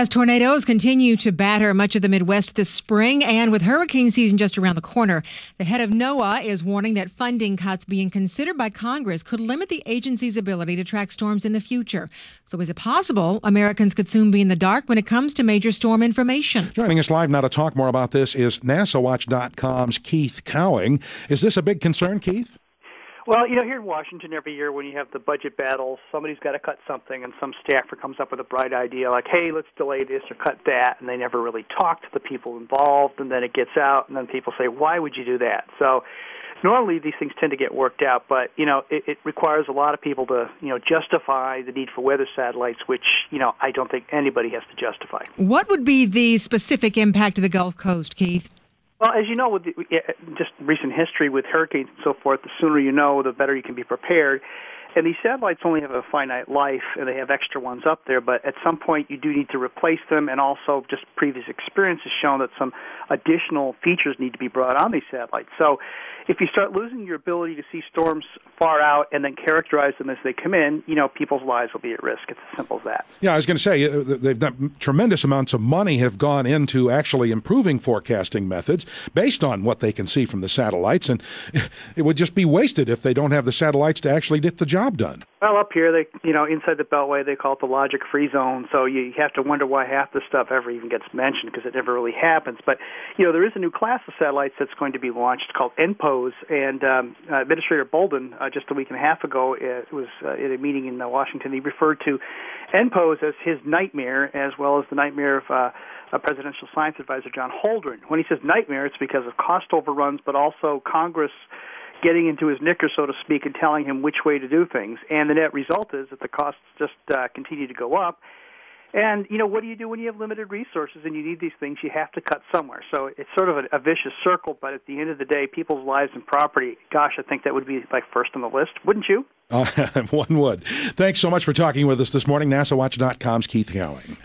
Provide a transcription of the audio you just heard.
As tornadoes continue to batter much of the Midwest this spring, and with hurricane season just around the corner, the head of NOAA is warning that funding cuts being considered by Congress could limit the agency's ability to track storms in the future. So is it possible Americans could soon be in the dark when it comes to major storm information? Joining us live now to talk more about this is NASAWatch.com's Keith Cowing. Is this a big concern, Keith? Well, here in Washington every year when you have the budget battles, somebody's got to cut something, and some staffer comes up with a bright idea like, hey, let's delay this or cut that, and they never really talk to the people involved, and then it gets out, and then people say, why would you do that? So normally these things tend to get worked out, but, it requires a lot of people to, justify the need for weather satellites, which, I don't think anybody has to justify. What would be the specific impact of the Gulf Coast, Keith? Well, as you know, with just recent history with hurricanes and so forth, the sooner you know, the better you can be prepared. And these satellites only have a finite life, and they have extra ones up there, but at some point you do need to replace them, and also just previous experience has shown that some additional features need to be brought on these satellites. So if you start losing your ability to see storms far out and then characterize them as they come in, people's lives will be at risk. It's as simple as that. Yeah, I was going to say, they've done tremendous amounts of money have gone into actually improving forecasting methods based on what they can see from the satellites, and it would just be wasted if they don't have the satellites to actually get the job done. Well, up here, inside the Beltway, they call it the logic-free zone, so you have to wonder why half the stuff ever even gets mentioned, because it never really happens. But, there is a new class of satellites that's going to be launched called NPOs, and Administrator Bolden, just a week and a half ago, was at a meeting in Washington. He referred to NPOs as his nightmare, as well as the nightmare of Presidential Science Advisor John Holdren. When he says nightmare, it's because of cost overruns, but also Congress getting into his knickers, so to speak, and telling him which way to do things. And the net result is that the costs just continue to go up. And, what do you do when you have limited resources and you need these things? You have to cut somewhere. So it's sort of a vicious circle, but at the end of the day, people's lives and property, gosh, I think that would be first on the list. Wouldn't you? One would. Thanks so much for talking with us this morning. NASAWatch.com's Keith Cowing.